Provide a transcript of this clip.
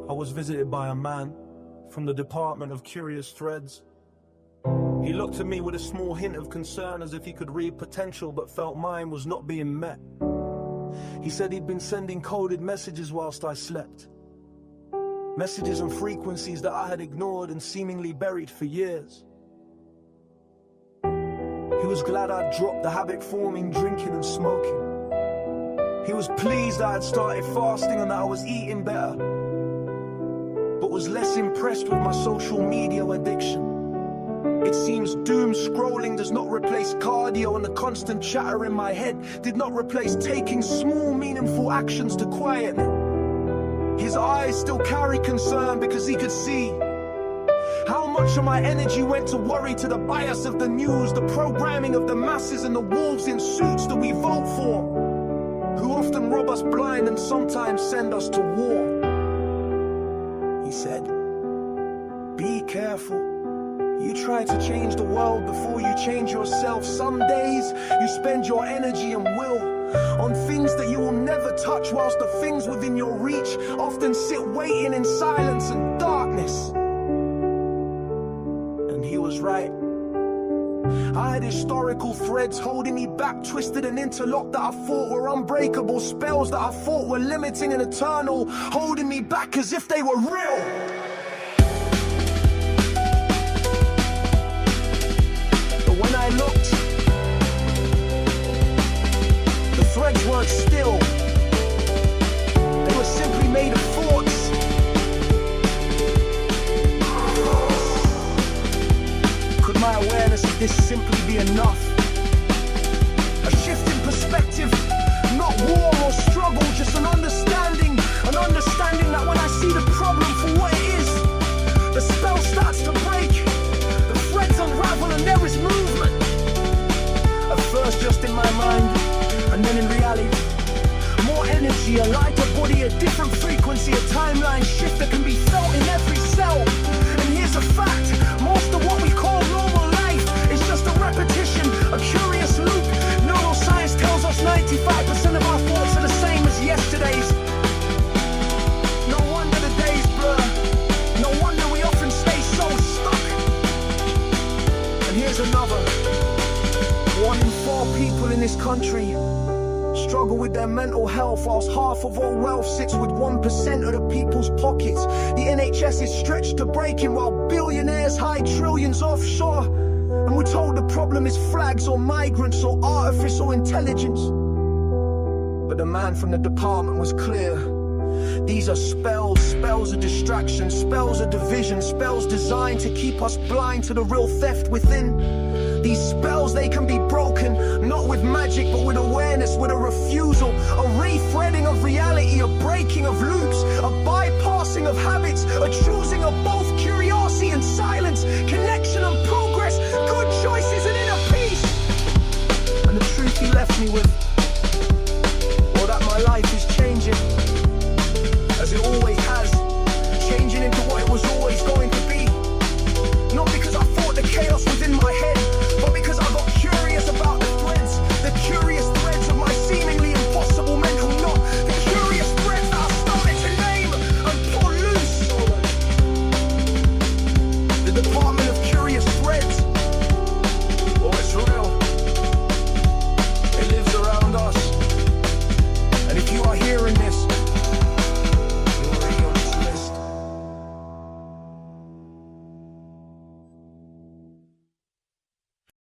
I was visited by a man from the department of Qrious threads. He looked at me with a small hint of concern, as if he could read potential but felt mine was not being met. He said he'd been sending coded messages whilst I slept. Messages and frequencies that I had ignored and seemingly buried for years. He was glad I'd dropped the habit-forming drinking and smoking. He was pleased I had started fasting and that I was eating better, but was less impressed with my social media addiction. It seems doom scrolling does not replace cardio, and the constant chatter in my head did not replace taking small, meaningful actions to quieten it. His eyes still carry concern because he could see how much of my energy went to worry, to the bias of the news, the programming of the masses, and the wolves in suits that we vote for, who often rob us blind and sometimes send us to war. He said, "Be careful. You try to change the world before you change yourself. Some days you spend your energy and will on things that you will never touch, whilst the things within your reach often sit waiting in silence and darkness." And he was right. I had historical threads holding me back, twisted and interlocked, that I thought were unbreakable, spells that I thought were limiting and eternal, holding me back as if they were real. When I looked, the threads weren't still. They were simply made of thoughts. Could my awareness of this simply be enough? A shift in perspective, not war or struggle, just an understanding that when I see the problem for what it is, the spell starts to break. Threads unravel and there is movement. At first just in my mind, and then in reality. More energy, a lighter body, a different frequency, a timeline shift that can be felt in every cell. And here's a fact: most of what we call normal life is just a repetition, a curious loop. Neuroscience tells us 95% of our thoughts are the same as yesterday's. No wonder the days blur. No wonder we often stay so stuck. Here's another. 1 in 4 people in this country struggle with their mental health, whilst half of all wealth sits with 1% of the people's pockets. The NHS is stretched to breaking while billionaires hide trillions offshore. And we're told the problem is flags or migrants or artificial intelligence. But the man from the department was clear. These are spells, spells of distraction, spells of division, spells designed to keep us blind to the real theft within. These spells, they can be broken, not with magic but with awareness, with a refusal, a rethreading of reality, a breaking of loops, a bypassing of habits, a choosing of both curiosity and silence, connection and progress, good choices and inner peace. And the truth he left me with